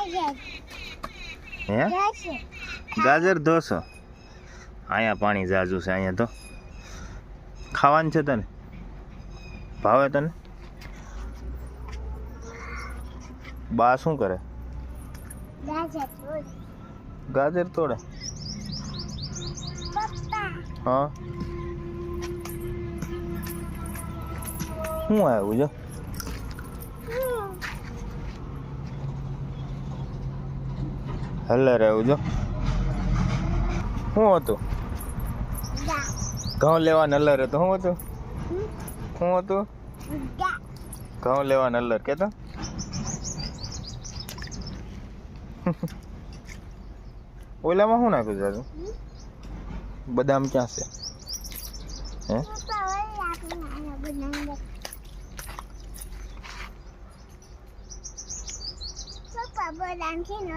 હે ગાજર ધોશો અહીંયા પાણી જાજુ છે અહીંયા તો ખાવાનું છે તને ભાવે તને બા શું કરે ગાજર તોડે હા શું આવ્યું જો હલર આવ્યું જો શું હતું ઘઉં લેવા નલ્લર હતું શું હતું શું હતું ઘઉં લેવા નલ્લર કેતો ઓલામાં શું નાખ્યું જાજુ બદામ ક્યાં છે હે બદામ છે ને